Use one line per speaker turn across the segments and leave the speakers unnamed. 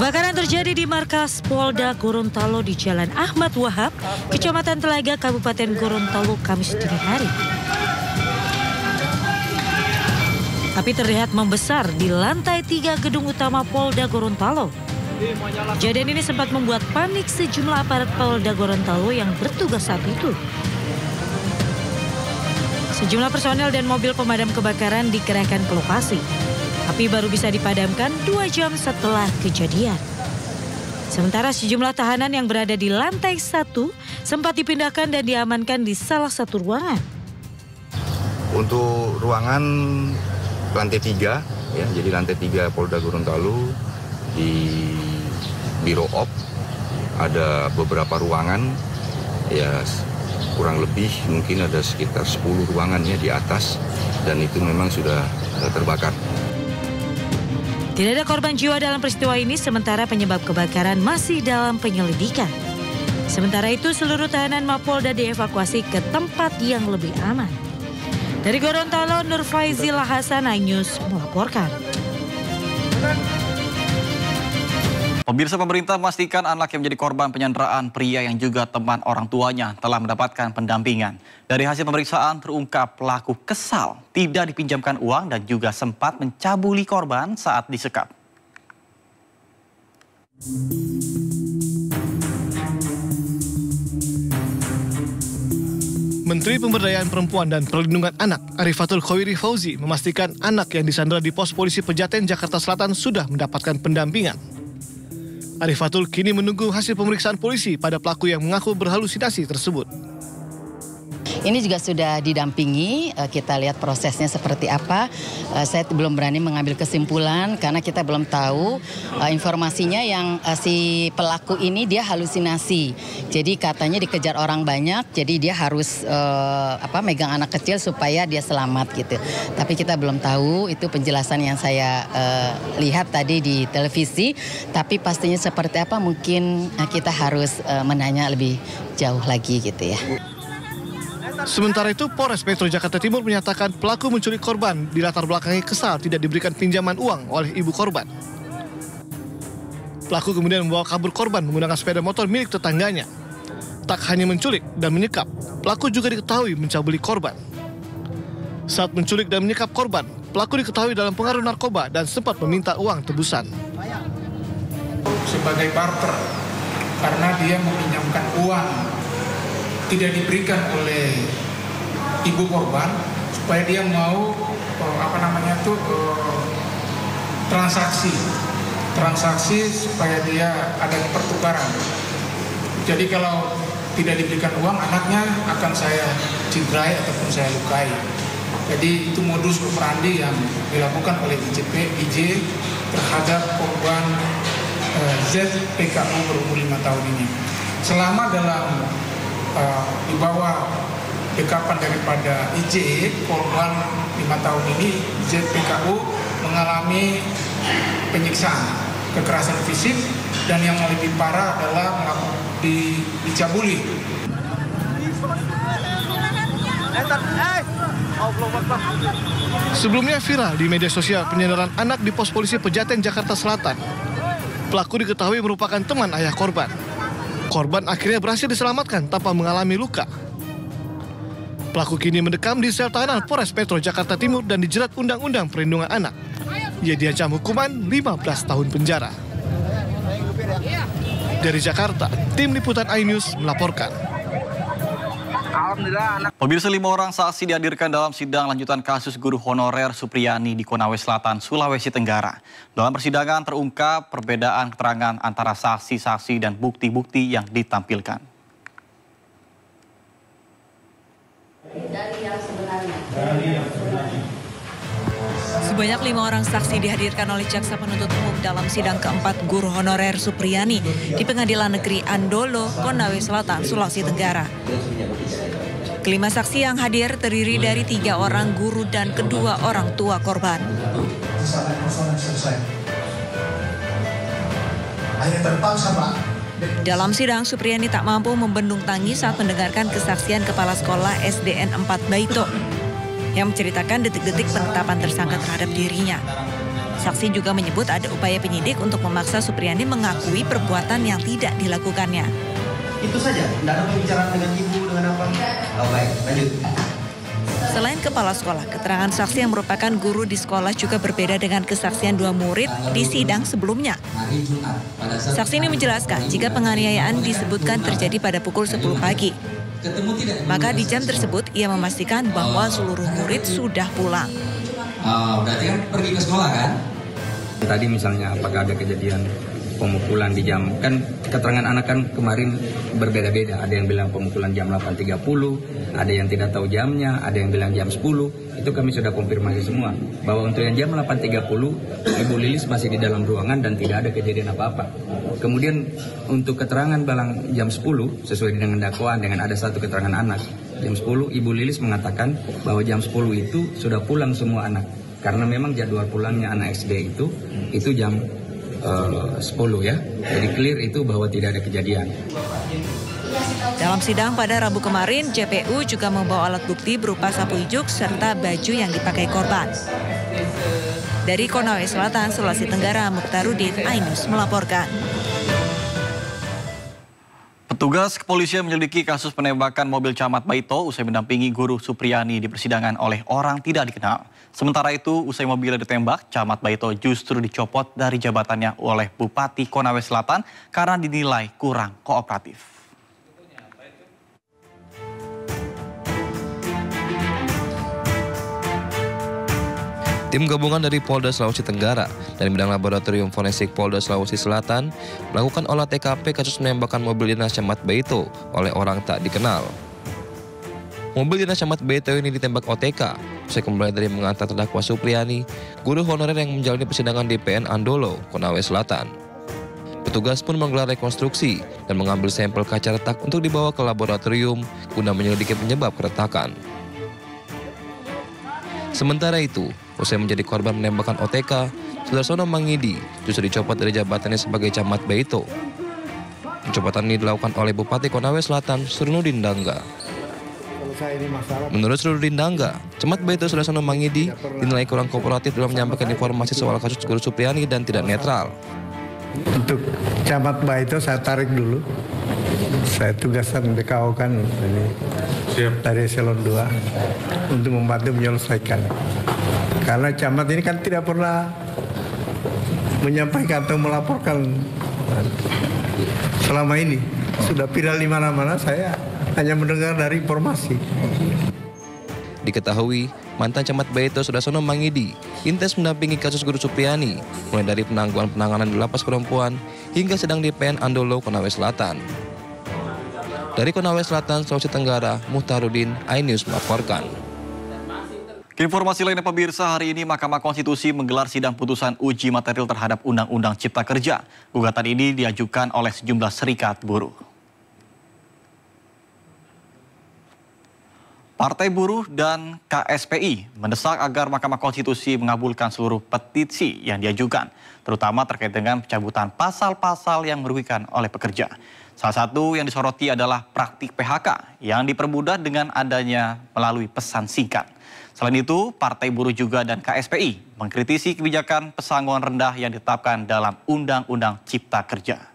Kebakaran terjadi di markas Polda Gorontalo di Jalan Ahmad Wahab, Kecamatan Telaga, Kabupaten Gorontalo, Kamis dini hari. Api terlihat membesar di lantai 3 gedung utama Polda Gorontalo. Kejadian ini sempat membuat panik sejumlah aparat Polda Gorontalo yang bertugas saat itu. Sejumlah personel dan mobil pemadam kebakaran dikerahkan ke lokasi. Api baru bisa dipadamkan 2 jam setelah kejadian. Sementara sejumlah tahanan yang berada di lantai 1 sempat dipindahkan dan diamankan di salah satu ruangan.
Untuk ruangan lantai 3, ya, jadi lantai 3 Polda Gorontalo di Biro Op ada beberapa ruangan, ya kurang lebih mungkin ada sekitar 10 ruangannya di atas, dan itu memang sudah terbakar.
Tidak ada korban jiwa dalam peristiwa ini, sementara penyebab kebakaran masih dalam penyelidikan. Sementara itu, seluruh tahanan Mapolda dievakuasi ke tempat yang lebih aman. Dari Gorontalo, Nur Faizil Hasan, iNews melaporkan.
Pemirsa, pemerintah memastikan anak yang menjadi korban penyanderaan pria yang juga teman orang tuanya telah mendapatkan pendampingan. Dari hasil pemeriksaan terungkap pelaku kesal, tidak dipinjamkan uang dan juga sempat mencabuli korban saat disekap.
Menteri Pemberdayaan Perempuan dan Perlindungan Anak Arifatul Khoiri Fauzi memastikan anak yang disandera di pos polisi Pejaten, Jakarta Selatan sudah mendapatkan pendampingan. Arifatul kini menunggu hasil pemeriksaan polisi pada pelaku yang mengaku berhalusinasi tersebut.
Ini juga sudah didampingi, kita lihat prosesnya seperti apa. Saya belum berani mengambil kesimpulan karena kita belum tahu informasinya yang si pelaku ini dia halusinasi. Jadi katanya dikejar orang banyak, jadi dia harus megang anak kecil supaya dia selamat gitu. Tapi kita belum tahu, itu penjelasan yang saya lihat tadi di televisi. Tapi pastinya seperti apa mungkin kita harus menanya lebih jauh lagi gitu ya.
Sementara itu, Polres Metro Jakarta Timur menyatakan pelaku menculik korban di latar belakangi kesal tidak diberikan pinjaman uang oleh ibu korban. Pelaku kemudian membawa kabur korban menggunakan sepeda motor milik tetangganya. Tak hanya menculik dan menyekap, pelaku juga diketahui mencabuli korban. Saat menculik dan menyekap korban, pelaku diketahui dalam pengaruh narkoba dan sempat meminta uang tebusan.
Sebagai barter, karena dia meminjamkan uang tidak diberikan oleh ibu korban supaya dia mau transaksi supaya dia ada pertukaran. Jadi kalau tidak diberikan uang, anaknya akan saya cederai ataupun saya lukai. Jadi itu modus operandi yang dilakukan oleh IJ terhadap korban ZPKU berumur 5 tahun ini. Selama dalam di bawah dekapan daripada IJ, korban 5 tahun ini ZPKU mengalami penyiksaan, kekerasan fisik, dan yang lebih parah adalah dicabuli.
Sebelumnya viral di media sosial penyanderaan anak di pos polisi Pejaten, Jakarta Selatan. Pelaku diketahui merupakan teman ayah korban. Korban akhirnya berhasil diselamatkan tanpa mengalami luka. Pelaku kini mendekam di sel tahanan Polres Metro Jakarta Timur dan dijerat Undang-Undang Perlindungan Anak. Ia diancam hukuman 15 tahun penjara. Dari Jakarta, tim liputan iNews melaporkan.
Pemirsa, 5 orang saksi dihadirkan dalam sidang lanjutan kasus guru honorer Supriyani di Konawe Selatan, Sulawesi Tenggara. Dalam persidangan terungkap perbedaan keterangan antara saksi-saksi dan bukti-bukti yang ditampilkan.
Sebanyak 5 orang saksi dihadirkan oleh jaksa penuntut umum dalam sidang keempat guru honorer Supriyani di Pengadilan Negeri Andolo, Konawe Selatan, Sulawesi Tenggara. Kelima saksi yang hadir terdiri dari 3 orang guru dan kedua orang tua korban. Dalam sidang, Supriyani tak mampu membendung tangis saat mendengarkan kesaksian Kepala Sekolah SDN 4 Baito yang menceritakan detik-detik penetapan tersangka terhadap dirinya. Saksi juga menyebut ada upaya penyidik untuk memaksa Supriyani mengakui perbuatan yang tidak dilakukannya.
Itu saja, tidak ada pembicaraan dengan ibu, dengan apa? Oh, baik, lanjut.
Selain kepala sekolah, keterangan saksi yang merupakan guru di sekolah juga berbeda dengan kesaksian dua murid di sidang sebelumnya. Saksi ini menjelaskan jika penganiayaan disebutkan terjadi pada pukul 10 pagi. Maka di jam tersebut ia memastikan bahwa seluruh murid sudah pulang.
Berarti kan pergi ke sekolah kan?
Tadi misalnya apakah ada kejadian pemukulan di jam, kan keterangan anak kan kemarin berbeda-beda. Ada yang bilang pemukulan jam 8.30, ada yang tidak tahu jamnya, ada yang bilang jam 10. Itu kami sudah konfirmasi semua. Bahwa untuk yang jam 8.30, Ibu Lilis masih di dalam ruangan dan tidak ada kejadian apa-apa. Kemudian untuk keterangan bilang jam 10, sesuai dengan dakwaan dengan ada satu keterangan anak. Jam 10, Ibu Lilis mengatakan bahwa jam 10 itu sudah pulang semua anak. Karena memang jadwal pulangnya anak SD itu jam 10 ya. Jadi clear itu bahwa tidak ada kejadian.
Dalam sidang pada Rabu kemarin, JPU juga membawa alat bukti berupa sapu ijuk serta baju yang dipakai korban. Dari Konawe Selatan, Sulawesi Tenggara, Mukhtarudin, iNews melaporkan.
Petugas kepolisian menyelidiki kasus penembakan mobil Camat Baito usai mendampingi guru Supriyani di persidangan oleh orang tidak dikenal. Sementara itu, usai mobilnya ditembak, Camat Baito justru dicopot dari jabatannya oleh Bupati Konawe Selatan karena dinilai kurang kooperatif.
Tim gabungan dari Polda Sulawesi Tenggara dan bidang laboratorium forensik Polda Sulawesi Selatan melakukan olah TKP kasus penembakan mobil dinas Camat Baito oleh orang tak dikenal. Mobil dinas Camat Baito ini ditembak OTK usai kembali dari mengantar terdakwa Supriyani, guru honorer yang menjalani persidangan di PN Andolo, Konawe Selatan. Petugas pun menggelar rekonstruksi dan mengambil sampel kaca retak untuk dibawa ke laboratorium guna menyelidiki penyebab keretakan. Sementara itu, usai menjadi korban penembakan OTK, Sudarsono Mangidi justru dicopot dari jabatannya sebagai Camat Baito. Pencopotan ini dilakukan oleh Bupati Konawe Selatan, Surnudin Dangga. Menurut Surnudin Dangga, Camat Baito Sudarsono Mangidi dinilai kurang kooperatif dalam menyampaikan informasi soal kasus guru Supriyani dan tidak netral.
Untuk Camat Baito saya tarik dulu. Saya tugaskan BKO kan ini dari Eselon 2 untuk membantu menyelesaikan. Karena camat ini kan tidak pernah menyampaikan atau melaporkan selama ini. Sudah viral di mana-mana, saya hanya mendengar dari informasi.
Diketahui, mantan Camat Baito Sudarsono Mangidi intens mendampingi kasus guru Supriyani, mulai dari penangguhan penanganan di lapas perempuan hingga sedang di PN Andolo, Konawe Selatan. Dari Konawe Selatan, Sulawesi Tenggara, Mukhtarudin, iNews melaporkan.
Informasi lainnya pemirsa, hari ini Mahkamah Konstitusi menggelar sidang putusan uji material terhadap Undang-Undang Cipta Kerja. Gugatan ini diajukan oleh sejumlah serikat buruh. Partai Buruh dan KSPI mendesak agar Mahkamah Konstitusi mengabulkan seluruh petisi yang diajukan, terutama terkait dengan pencabutan pasal-pasal yang merugikan oleh pekerja. Salah satu yang disoroti adalah praktik PHK yang dipermudah dengan adanya melalui pesan singkat. Selain itu, Partai Buruh juga dan KSPI mengkritisi kebijakan pesangon rendah yang ditetapkan dalam Undang-Undang Cipta Kerja.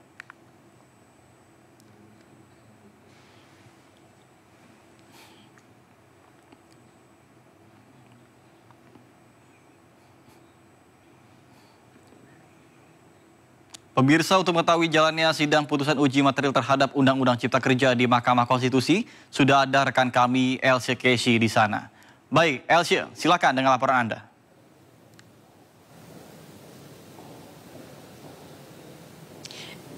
Pemirsa, untuk mengetahui jalannya sidang putusan uji material terhadap Undang-Undang Cipta Kerja di Mahkamah Konstitusi, sudah ada rekan kami Elsie Keshi di sana. Baik, Elsie, silakan dengan laporan Anda.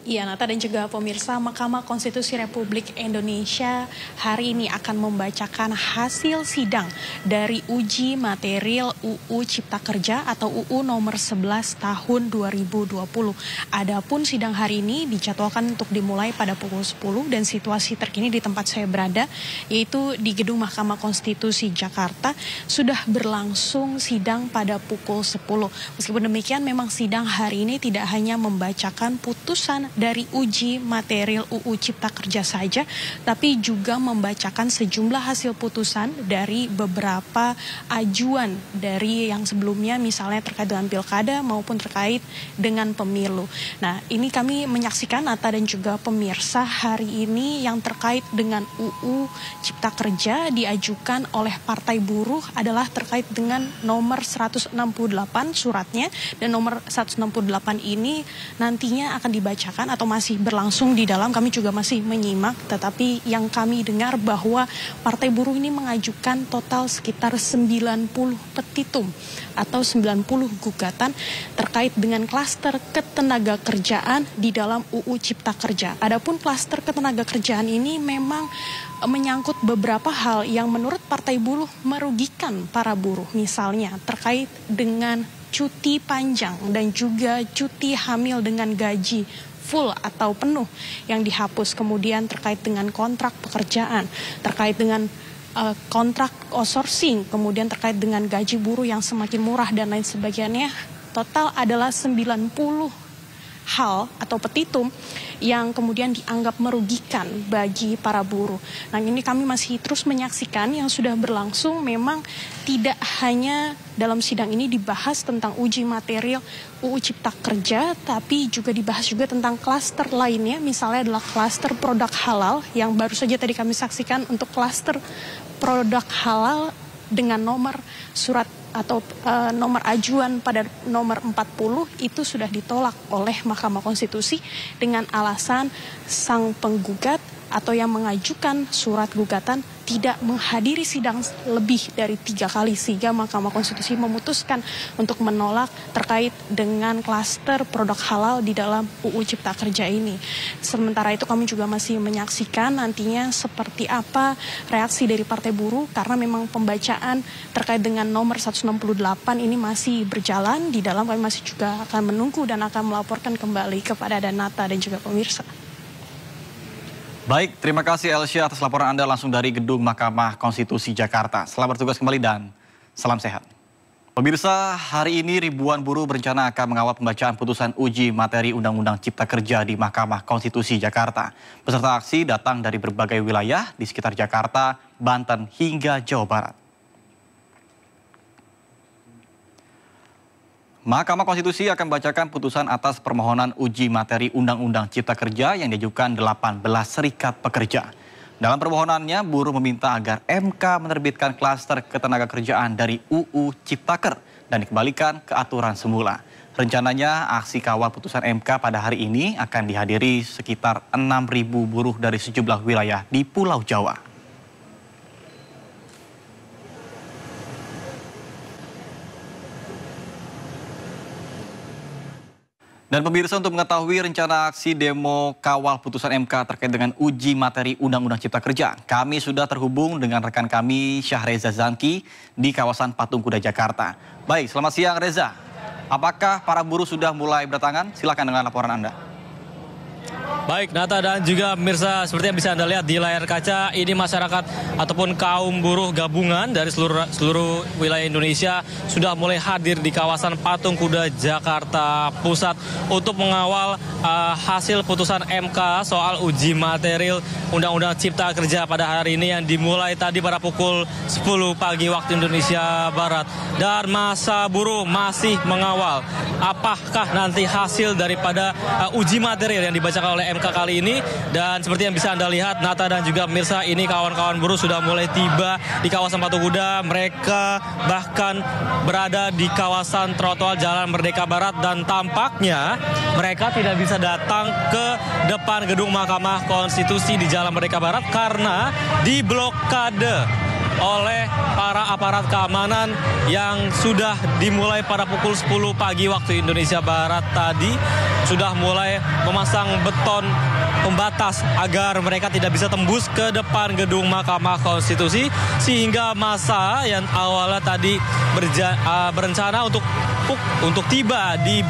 Iya, Nata dan juga pemirsa, Mahkamah Konstitusi Republik Indonesia hari ini akan membacakan hasil sidang dari uji material UU Cipta Kerja atau UU nomor 11 tahun 2020. Adapun sidang hari ini dijadwalkan untuk dimulai pada pukul 10 dan situasi terkini di tempat saya berada, yaitu di Gedung Mahkamah Konstitusi Jakarta, sudah berlangsung sidang pada pukul 10. Meskipun demikian, memang sidang hari ini tidak hanya membacakan putusan dari uji material UU Cipta Kerja saja, tapi juga membacakan sejumlah hasil putusan dari beberapa ajuan dari yang sebelumnya, misalnya terkait dengan pilkada maupun terkait dengan pemilu. Nah, ini kami menyaksikan Nata dan juga pemirsa hari ini yang terkait dengan UU Cipta Kerja diajukan oleh Partai Buruh adalah terkait dengan nomor 168 suratnya, dan nomor 168 ini nantinya akan dibacakan atau masih berlangsung di dalam, kami juga masih menyimak, tetapi yang kami dengar bahwa Partai Buruh ini mengajukan total sekitar 90 petitum atau 90 gugatan terkait dengan klaster ketenaga kerjaan di dalam UU Cipta Kerja. Adapun klaster ketenaga kerjaan ini memang menyangkut beberapa hal yang menurut Partai Buruh merugikan para buruh, misalnya terkait dengan cuti panjang dan juga cuti hamil dengan gaji full atau penuh yang dihapus, kemudian terkait dengan kontrak pekerjaan, terkait dengan kontrak outsourcing, kemudian terkait dengan gaji buruh yang semakin murah dan lain sebagainya. Total adalah 90 hal atau petitum yang kemudian dianggap merugikan bagi para buruh. Nah, ini kami masih terus menyaksikan yang sudah berlangsung. Memang tidak hanya dalam sidang ini dibahas tentang uji material UU Cipta Kerja, tapi juga dibahas juga tentang klaster lainnya, misalnya adalah klaster produk halal yang baru saja tadi kami saksikan. Untuk klaster produk halal dengan nomor surat atau nomor ajuan pada nomor 40 itu sudah ditolak oleh Mahkamah Konstitusi dengan alasan sang penggugat atau yang mengajukan surat gugatan tidak menghadiri sidang lebih dari 3 kali, sehingga Mahkamah Konstitusi memutuskan untuk menolak terkait dengan klaster produk halal di dalam UU Cipta Kerja ini. Sementara itu kami juga masih menyaksikan nantinya seperti apa reaksi dari Partai Buruh, karena memang pembacaan terkait dengan nomor 168 ini masih berjalan di dalam. Kami masih juga akan menunggu dan akan melaporkan kembali kepada Danata dan juga pemirsa.
Baik, terima kasih Elsia atas laporan Anda langsung dari Gedung Mahkamah Konstitusi Jakarta. Selamat bertugas kembali dan salam sehat. Pemirsa, hari ini ribuan buruh berencana akan mengawal pembacaan putusan uji materi Undang-Undang Cipta Kerja di Mahkamah Konstitusi Jakarta. Peserta aksi datang dari berbagai wilayah di sekitar Jakarta, Banten hingga Jawa Barat. Mahkamah Konstitusi akan membacakan putusan atas permohonan uji materi Undang-Undang Cipta Kerja yang diajukan 18 serikat pekerja. Dalam permohonannya, buruh meminta agar MK menerbitkan klaster ketenagakerjaan dari UU Ciptaker dan dikembalikan ke aturan semula. Rencananya aksi kawal putusan MK pada hari ini akan dihadiri sekitar 6.000 buruh dari sejumlah wilayah di Pulau Jawa. Dan pemirsa, untuk mengetahui rencana aksi demo kawal putusan MK terkait dengan uji materi Undang-Undang Cipta Kerja, kami sudah terhubung dengan rekan kami Syahreza Zanki di kawasan Patung Kuda Jakarta. Baik, selamat siang Reza. Apakah para buruh sudah mulai berdatangan? Silakan dengan laporan Anda.
Baik, Nata dan juga pemirsa, seperti yang bisa Anda lihat di layar kaca, ini masyarakat ataupun kaum buruh gabungan dari seluruh wilayah Indonesia sudah mulai hadir di kawasan Patung Kuda Jakarta Pusat untuk mengawal hasil putusan MK soal uji material Undang-Undang Cipta Kerja pada hari ini yang dimulai tadi pada pukul 10 pagi waktu Indonesia Barat. Dan masa buruh masih mengawal apakah nanti hasil daripada uji material yang dibacakan oleh MK kali ini. Dan seperti yang bisa Anda lihat, Nata dan juga pemirsa, ini kawan-kawan buruh sudah mulai tiba di kawasan Patung Kuda. Mereka bahkan berada di kawasan trotoar Jalan Merdeka Barat dan tampaknya mereka tidak bisa datang ke depan gedung Mahkamah Konstitusi di Jalan Merdeka Barat karena diblokade oleh para aparat keamanan yang sudah dimulai pada pukul 10 pagi waktu Indonesia Barat tadi, sudah mulai memasang beton pembatas agar mereka tidak bisa tembus ke depan gedung Mahkamah Konstitusi, sehingga massa yang awalnya tadi berencana untuk tiba di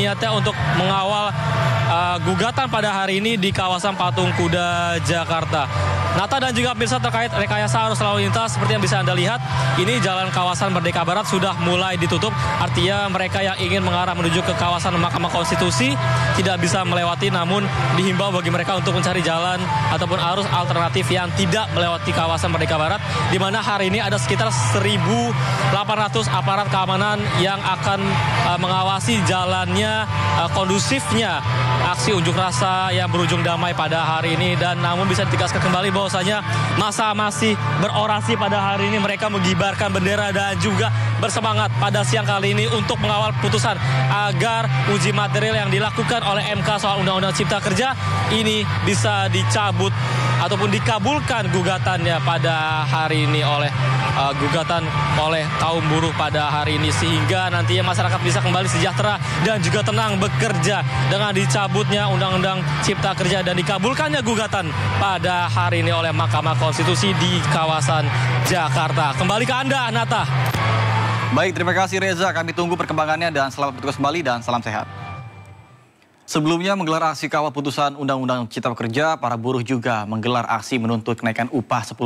niatnya untuk mengawal gugatan pada hari ini di kawasan Patung Kuda Jakarta. Nata dan juga pemirsa, terkait rekayasa arus lalu lintas, seperti yang bisa Anda lihat, ini jalan kawasan Merdeka Barat sudah mulai ditutup. Artinya mereka yang ingin mengarah menuju ke kawasan Mahkamah Konstitusi tidak bisa melewati, namun dihimbau bagi mereka untuk mencari jalan ataupun arus alternatif yang tidak melewati kawasan Merdeka Barat, di mana hari ini ada sekitar 1.800 aparat keamanan yang akan mengawasi jalannya kondusifnya aksi unjuk rasa yang berujung damai pada hari ini. Dan namun bisa ditegaskan kembali bahwasanya masa masih berorasi pada hari ini. Mereka mengibarkan bendera dan juga bersemangat pada siang kali ini untuk mengawal putusan agar uji material yang dilakukan oleh MK soal Undang-Undang Cipta Kerja ini bisa dicabut ataupun dikabulkan gugatannya pada hari ini oleh kaum buruh pada hari ini, sehingga nantinya masyarakat bisa kembali sejahtera dan juga tenang bekerja dengan dicabutnya Undang-Undang Cipta Kerja dan dikabulkannya gugatan pada hari ini oleh Mahkamah Konstitusi di kawasan Jakarta. Kembali ke Anda, Nata.
Baik, terima kasih Reza. Kami tunggu perkembangannya dan selamat bertugas kembali dan salam sehat. Sebelumnya menggelar aksi kawal putusan Undang-Undang Cipta Kerja, para buruh juga menggelar aksi menuntut kenaikan upah 10%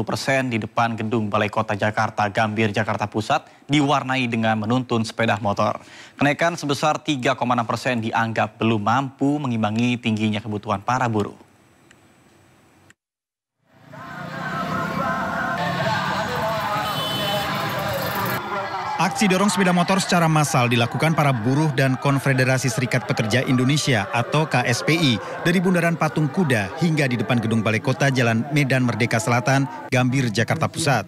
di depan gedung Balai Kota Jakarta Gambir, Jakarta Pusat, diwarnai dengan menuntun sepeda motor. Kenaikan sebesar 3,6% dianggap belum mampu mengimbangi tingginya kebutuhan para buruh.
Aksi dorong sepeda motor secara massal dilakukan para buruh dan Konfederasi Serikat Pekerja Indonesia atau KSPI dari Bundaran Patung Kuda hingga di depan gedung Balai Kota Jalan Medan Merdeka Selatan, Gambir, Jakarta Pusat.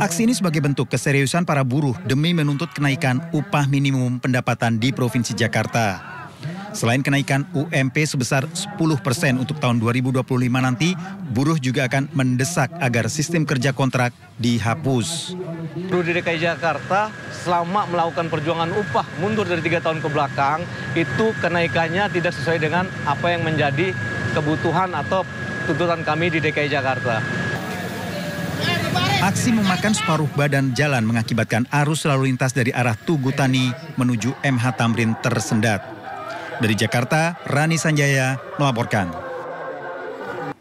Aksi ini sebagai bentuk keseriusan para buruh demi menuntut kenaikan upah minimum pendapatan di Provinsi Jakarta. Selain kenaikan UMP sebesar 10% untuk tahun 2025 nanti, buruh juga akan mendesak agar sistem kerja kontrak dihapus.
Buruh di DKI Jakarta selama melakukan perjuangan upah mundur dari 3 tahun ke belakang, itu kenaikannya tidak sesuai dengan apa yang menjadi kebutuhan atau tuntutan kami di DKI Jakarta.
Aksi memakan separuh badan jalan mengakibatkan arus lalu lintas dari arah Tugu Tani menuju MH Tamrin tersendat. Dari Jakarta, Rani Sanjaya melaporkan.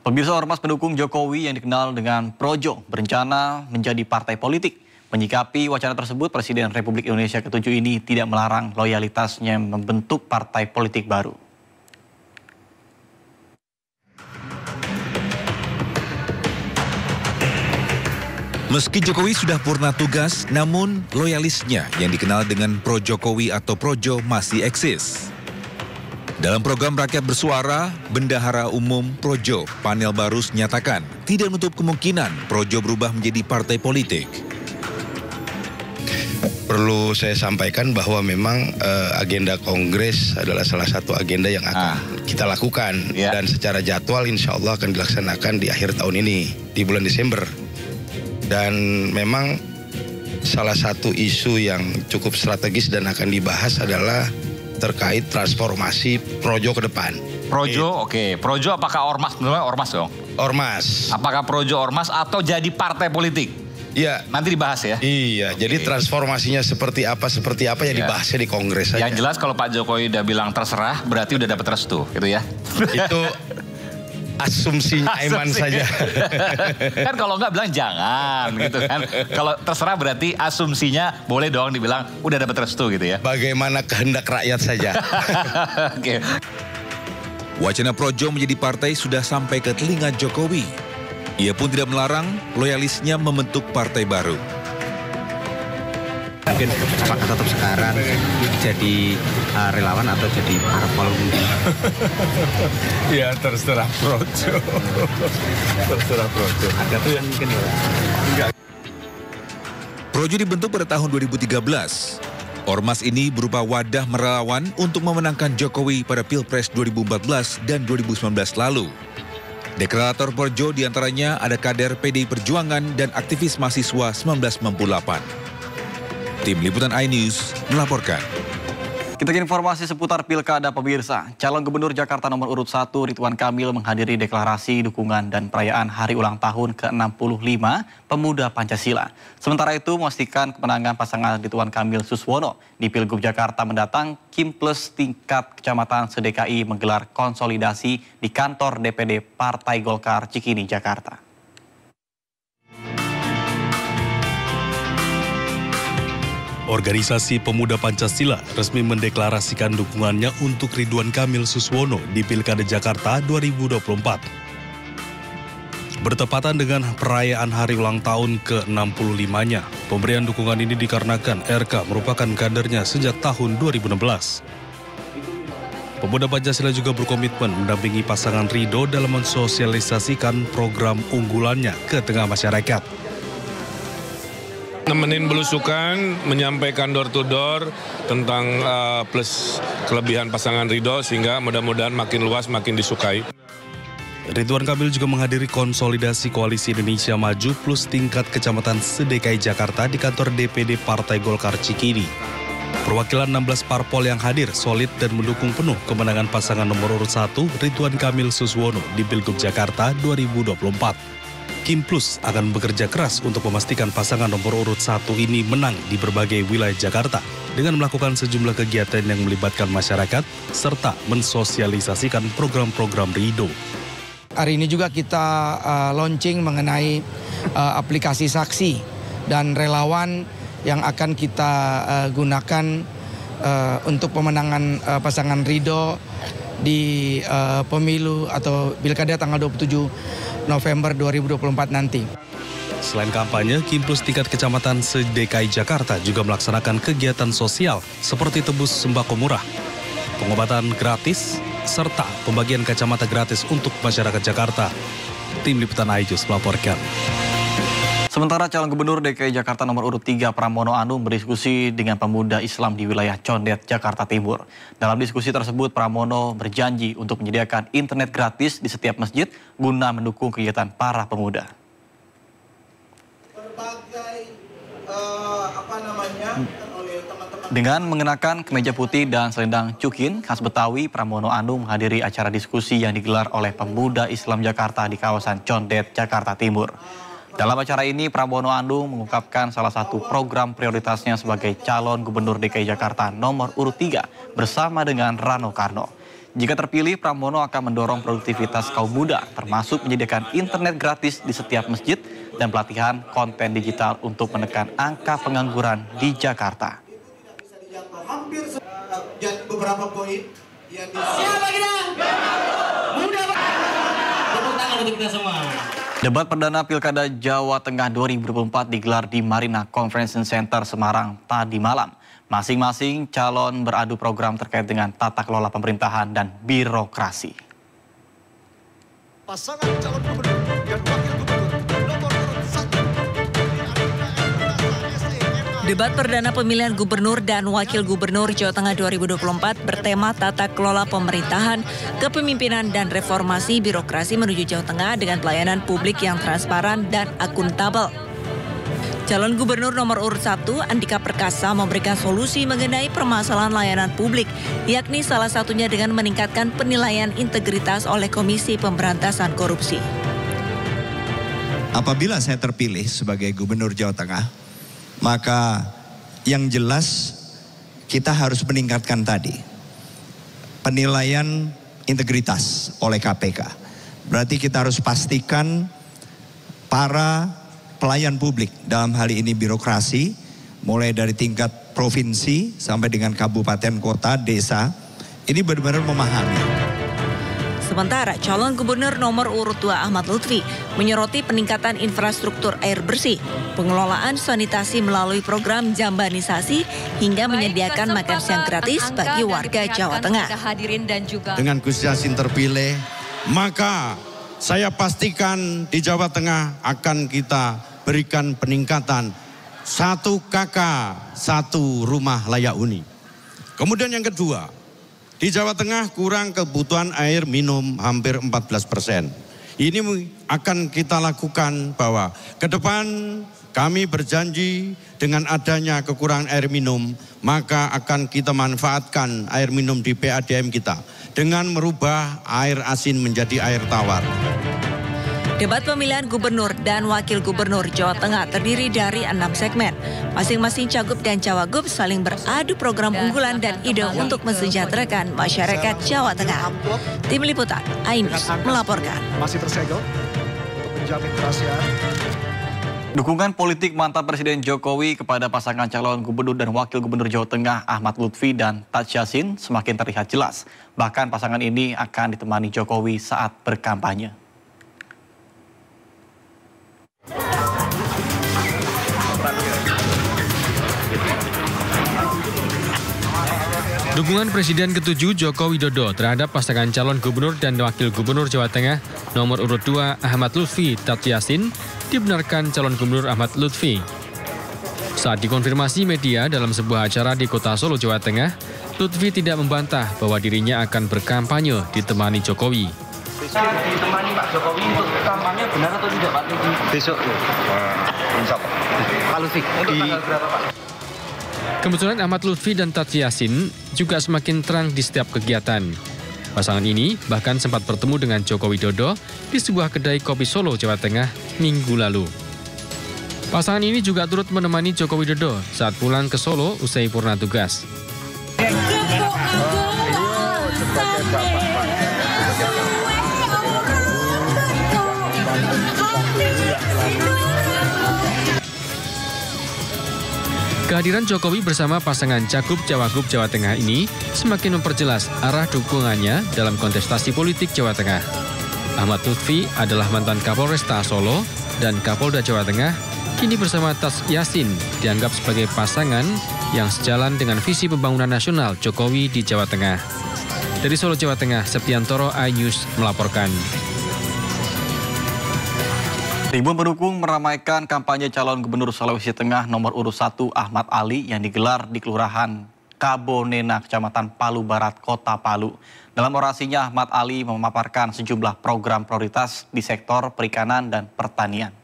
Pemirsa, ormas pendukung Jokowi yang dikenal dengan Projo berencana menjadi partai politik. Menyikapi wacana tersebut, Presiden Republik Indonesia ke-7 ini tidak melarang loyalitasnya membentuk partai politik baru.
Meski Jokowi sudah purna tugas, namun loyalisnya yang dikenal dengan Pro Jokowi atau Projo masih eksis. Dalam program Rakyat Bersuara, Bendahara Umum Projo, Panel Barus, nyatakan tidak menutup kemungkinan Projo berubah menjadi partai politik.
Perlu saya sampaikan bahwa memang agenda Kongres adalah salah satu agenda yang akan kita lakukan. Dan secara jadwal insya Allah akan dilaksanakan di akhir tahun ini, di bulan Desember. Dan memang salah satu isu yang cukup strategis dan akan dibahas adalah terkait transformasi Projo ke depan.
Projo, oke. Projo apakah ormas? Menurut ormas dong?
Ormas.
Apakah Projo ormas atau jadi partai politik?
Iya.
Nanti dibahas ya?
Iya, jadi transformasinya seperti apa ya dibahasnya di Kongres saja.
Yang jelas kalau Pak Jokowi udah bilang terserah, berarti udah dapat restu, gitu ya?
Itu asumsinya Aiman saja.
Kan kalau nggak bilang jangan gitu kan. Kalau terserah berarti asumsinya boleh dong dibilang udah dapat restu gitu ya.
Bagaimana kehendak rakyat saja.
Oke.
Wacana Projo menjadi partai sudah sampai ke telinga Jokowi. Ia pun tidak melarang loyalisnya membentuk partai baru.
Mungkin apakah tetap sekarang jadi relawan atau jadi parpol?
Ya terserah Projo. Terserah Projo.
Ada pesan mungkin ya?
Enggak.
Projo dibentuk pada tahun 2013. Ormas ini berupa wadah relawan untuk memenangkan Jokowi pada Pilpres 2014 dan 2019 lalu. Deklarator Projo diantaranya ada kader PDI Perjuangan dan aktivis mahasiswa 1998. Tim Liputan iNews melaporkan.
Kita ke informasi seputar pilkada pemirsa. Calon Gubernur Jakarta nomor urut 1 Ridwan Kamil menghadiri deklarasi dukungan dan perayaan hari ulang tahun ke-65 Pemuda Pancasila. Sementara itu memastikan kemenangan pasangan Ridwan Kamil Suswono di Pilgub Jakarta mendatang, Kim Plus tingkat kecamatan se-DKI menggelar konsolidasi di kantor DPD Partai Golkar Cikini, Jakarta.
Organisasi Pemuda Pancasila resmi mendeklarasikan dukungannya untuk Ridwan Kamil Suswono di Pilkada Jakarta 2024. Bertepatan dengan perayaan hari ulang tahun ke-65-nya, pemberian dukungan ini dikarenakan RK merupakan kadernya sejak tahun 2016. Pemuda Pancasila juga berkomitmen mendampingi pasangan Ridho dalam mensosialisasikan program unggulannya ke tengah masyarakat.
Nemenin belusukan, menyampaikan door to door tentang plus kelebihan pasangan Ridho sehingga mudah-mudahan makin luas, makin disukai.
Ridwan Kamil juga menghadiri konsolidasi Koalisi Indonesia Maju plus tingkat kecamatan se-DKI Jakarta di kantor DPD Partai Golkar Cikini. Perwakilan 16 parpol yang hadir solid dan mendukung penuh kemenangan pasangan nomor urut 1 Ridwan Kamil Suswono di Pilgub Jakarta 2024. Kim Plus akan bekerja keras untuk memastikan pasangan nomor urut 1 ini menang di berbagai wilayah Jakarta dengan melakukan sejumlah kegiatan yang melibatkan masyarakat serta mensosialisasikan program-program Ridho.
Hari ini juga kita launching mengenai aplikasi saksi dan relawan yang akan kita gunakan untuk pemenangan pasangan Ridho di pemilu atau pilkada tanggal 27 November 2024 nanti.
Selain kampanye, Kim Plus tingkat kecamatan se-DKI Jakarta juga melaksanakan kegiatan sosial seperti tebus sembako murah, pengobatan gratis, serta pembagian kacamata gratis untuk masyarakat Jakarta. Tim Liputan iJus melaporkan.
Sementara calon gubernur DKI Jakarta nomor urut 3 Pramono Anung berdiskusi dengan pemuda Islam di wilayah Condet, Jakarta Timur. Dalam diskusi tersebut, Pramono berjanji untuk menyediakan internet gratis di setiap masjid guna mendukung kegiatan para pemuda. Dengan mengenakan kemeja putih dan selendang cukin khas Betawi, Pramono Anung menghadiri acara diskusi yang digelar oleh pemuda Islam Jakarta di kawasan Condet, Jakarta Timur. Dalam acara ini, Pramono Anung mengungkapkan salah satu program prioritasnya sebagai calon gubernur DKI Jakarta nomor urut 3 bersama dengan Rano Karno. Jika terpilih, Pramono akan mendorong produktivitas kaum muda, termasuk menyediakan internet gratis di setiap masjid dan pelatihan konten digital untuk menekan angka pengangguran di Jakarta.
Hampir beberapa poin yang siapa kita? Muda. Tepuk tangan untuk kita semua.
Debat perdana Pilkada Jawa Tengah 2024 digelar di Marina Convention Center Semarang tadi malam. Masing-masing calon beradu program terkait dengan tata kelola pemerintahan dan birokrasi.
Pasangan calon gubernur dan wakil gubernur nomor urut 1.
Debat perdana pemilihan gubernur dan wakil gubernur Jawa Tengah 2024 bertema tata kelola pemerintahan, kepemimpinan dan reformasi birokrasi menuju Jawa Tengah dengan pelayanan publik yang transparan dan akuntabel. Calon gubernur nomor urut 1 Andika Perkasa memberikan solusi mengenai permasalahan layanan publik, yakni salah satunya dengan meningkatkan penilaian integritas oleh Komisi Pemberantasan Korupsi.
Apabila saya terpilih sebagai gubernur Jawa Tengah, maka yang jelas kita harus meningkatkan tadi penilaian integritas oleh KPK. Berarti kita harus pastikan para pelayan publik dalam hal ini birokrasi, mulai dari tingkat provinsi sampai dengan kabupaten, kota, desa, ini benar-benar memahami.
Sementara calon gubernur nomor urut 2 Ahmad Lutfi menyoroti peningkatan infrastruktur air bersih, pengelolaan sanitasi melalui program jambanisasi hingga menyediakan makan siang gratis bagi warga Jawa Tengah.
Dengan Gus Yassin terpilih, maka saya pastikan di Jawa Tengah akan kita berikan peningkatan 1 KK, 1 rumah layak huni. Kemudian yang kedua, di Jawa Tengah kurang kebutuhan air minum hampir 14%. Ini akan kita lakukan bahwa ke depan kami berjanji dengan adanya kekurangan air minum, maka akan kita manfaatkan air minum di PADM kita dengan merubah air asin menjadi air tawar.
Debat pemilihan gubernur dan wakil gubernur Jawa Tengah terdiri dari 6 segmen. Masing-masing cagup dan cawagup saling beradu program unggulan dan ide untuk mensejahterakan masyarakat Jawa Tengah. Tim Liputan, Ainus melaporkan.
Masih tersegel untuk menjamin kerahasiaan.
Dukungan politik mantan Presiden Jokowi kepada pasangan calon gubernur dan wakil gubernur Jawa Tengah Ahmad Lutfi dan Taj Yassin semakin terlihat jelas. Bahkan pasangan ini akan ditemani Jokowi saat berkampanye.
Dukungan Presiden ke-7 Joko Widodo terhadap pasangan calon gubernur dan wakil gubernur Jawa Tengah nomor urut 2 Ahmad Lutfi Taj Yassin dibenarkan calon gubernur Ahmad Lutfi. Saat dikonfirmasi media dalam sebuah acara di Kota Solo, Jawa Tengah, Lutfi tidak membantah bahwa dirinya akan berkampanye ditemani Jokowi.
Besok ditemani Pak Jokowi untuk kampanye, benar atau tidak Pak Lutfi? Besok, insya Allah. Pak Lutfi, untuk tanggal berapa Pak?
Kebetulan Ahmad Lutfi dan Taj Yassin juga semakin terang di setiap kegiatan. Pasangan ini bahkan sempat bertemu dengan Joko Widodo di sebuah kedai kopi Solo, Jawa Tengah, Minggu lalu. Pasangan ini juga turut menemani Joko Widodo saat pulang ke Solo usai purna tugas. Kehadiran Jokowi bersama pasangan Cagup-Cawagup Jawa Tengah ini semakin memperjelas arah dukungannya dalam kontestasi politik Jawa Tengah. Ahmad Lutfi adalah mantan Kapolresta Solo dan Kapolda Jawa Tengah, kini bersama Taj Yassin dianggap sebagai pasangan yang sejalan dengan visi pembangunan nasional Jokowi di Jawa Tengah. Dari Solo, Jawa Tengah, Septiantoro, iNews melaporkan.
Ribuan pendukung meramaikan kampanye calon gubernur Sulawesi Tengah nomor urut 1 Ahmad Ali yang digelar di Kelurahan Kabonena, Kecamatan Palu Barat, Kota Palu. Dalam orasinya, Ahmad Ali memaparkan sejumlah program prioritas di sektor perikanan dan pertanian.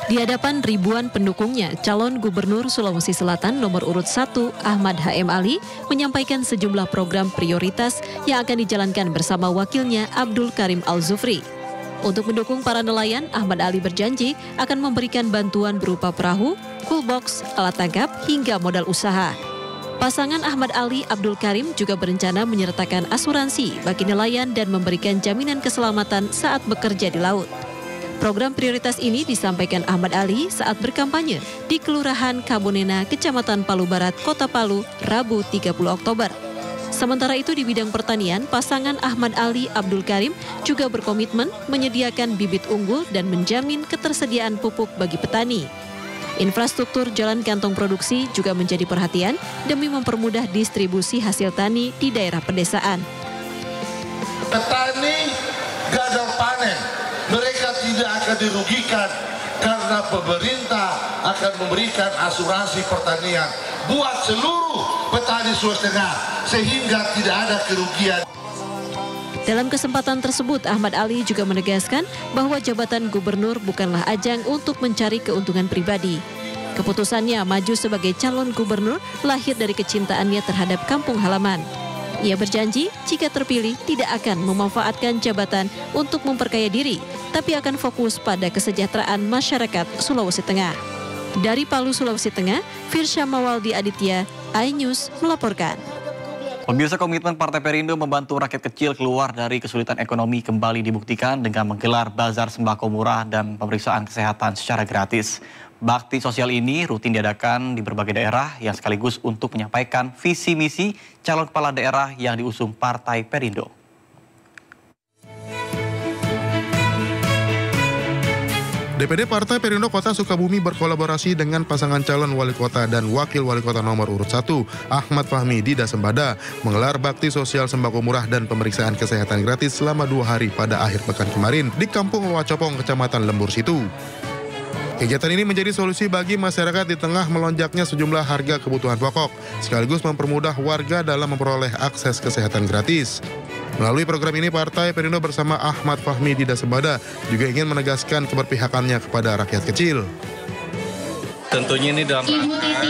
Di hadapan ribuan pendukungnya, calon gubernur Sulawesi Selatan nomor urut 1 Ahmad HM Ali menyampaikan sejumlah program prioritas yang akan dijalankan bersama wakilnya Abdul Karim Al-Zufri. Untuk mendukung para nelayan, Ahmad Ali berjanji akan memberikan bantuan berupa perahu, coolbox, alat tangkap, hingga modal usaha. Pasangan Ahmad Ali Abdul Karim juga berencana menyertakan asuransi bagi nelayan dan memberikan jaminan keselamatan saat bekerja di laut. Program prioritas ini disampaikan Ahmad Ali saat berkampanye di Kelurahan Kabonena, Kecamatan Palu Barat, Kota Palu, Rabu 30 Oktober. Sementara itu di bidang pertanian, pasangan Ahmad Ali Abdul Karim juga berkomitmen menyediakan bibit unggul dan menjamin ketersediaan pupuk bagi petani. Infrastruktur jalan kantong produksi juga menjadi perhatian demi mempermudah distribusi hasil tani di daerah pedesaan.
Petani gagal panen, mereka tidak akan dirugikan karena pemerintah akan memberikan asuransi pertanian buat seluruh petani Sulawesi Tengah sehingga tidak ada kerugian.
Dalam kesempatan tersebut, Ahmad Ali juga menegaskan bahwa jabatan gubernur bukanlah ajang untuk mencari keuntungan pribadi. Keputusannya maju sebagai calon gubernur lahir dari kecintaannya terhadap kampung halaman. Ia berjanji jika terpilih tidak akan memanfaatkan jabatan untuk memperkaya diri, tapi akan fokus pada kesejahteraan masyarakat Sulawesi Tengah. Dari Palu, Sulawesi Tengah, Firsya Mawaldi Aditya, iNews melaporkan.
Pemirsa, komitmen Partai Perindo membantu rakyat kecil keluar dari kesulitan ekonomi kembali dibuktikan dengan menggelar bazar sembako murah dan pemeriksaan kesehatan secara gratis. Bakti sosial ini rutin diadakan di berbagai daerah yang sekaligus untuk menyampaikan visi misi calon kepala daerah yang diusung Partai Perindo.
DPD Partai Perindo Kota Sukabumi berkolaborasi dengan pasangan calon wali kota dan wakil wali kota nomor urut 1, Ahmad Fahmi Dida Sembada, menggelar bakti sosial sembako murah dan pemeriksaan kesehatan gratis selama 2 hari pada akhir pekan kemarin di Kampung Lowacopong, Kecamatan Lembur Situ. Kegiatan ini menjadi solusi bagi masyarakat di tengah melonjaknya sejumlah harga kebutuhan pokok, sekaligus mempermudah warga dalam memperoleh akses kesehatan gratis. Melalui program ini, Partai Perindo bersama Ahmad Fahmi Dida Sembada juga ingin menegaskan keberpihakannya kepada rakyat kecil.
Tentunya ini dalam rangka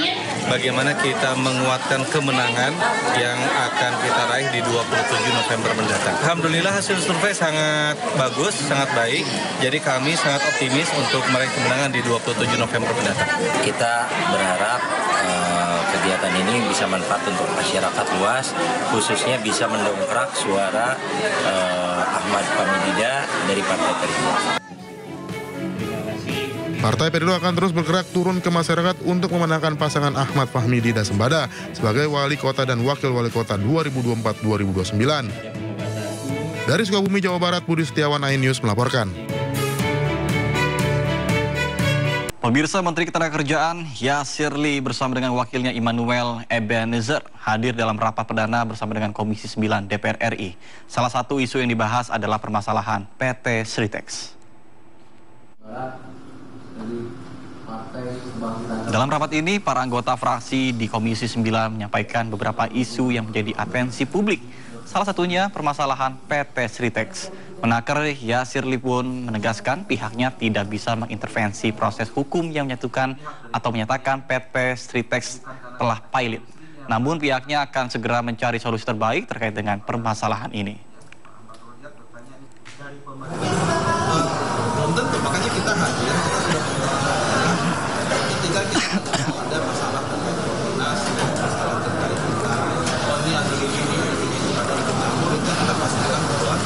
bagaimana kita menguatkan kemenangan yang akan kita raih di 27 November mendatang. Alhamdulillah hasil survei sangat bagus, sangat baik. Jadi kami sangat optimis untuk meraih kemenangan di 27 November mendatang.
Kita berharap kegiatan ini bisa manfaat untuk masyarakat luas, khususnya bisa mendongkrak suara Ahmad Fahmi Dida dari Partai Perindo.
Partai Perindo akan terus bergerak turun ke masyarakat untuk memenangkan pasangan Ahmad Fahmi Dida Sembada sebagai Wali Kota dan Wakil Wali Kota 2024-2029. Dari Sukabumi, Jawa Barat, Budi Setiawan, iNews melaporkan.
Pemirsa, Menteri Ketenagakerjaan Yasir Lee bersama dengan wakilnya Immanuel Ebenezer hadir dalam rapat perdana bersama dengan Komisi 9 DPR RI. Salah satu isu yang dibahas adalah permasalahan PT Sritex. Dalam rapat ini, para anggota fraksi di Komisi 9 menyampaikan beberapa isu yang menjadi atensi publik. Salah satunya permasalahan PT Sritex. Menaker Yasir Lee pun menegaskan pihaknya tidak bisa mengintervensi proses hukum yang menyatakan PT Sritex telah pilot. Namun pihaknya akan segera mencari solusi terbaik terkait dengan permasalahan ini.
Belum tentu, makanya kita hadir, kita sudah ketika kita ada masalah terkait Komnas, masalah terkait kita, ini lagi ini pada ikut campur, itu kita pastikan bahwa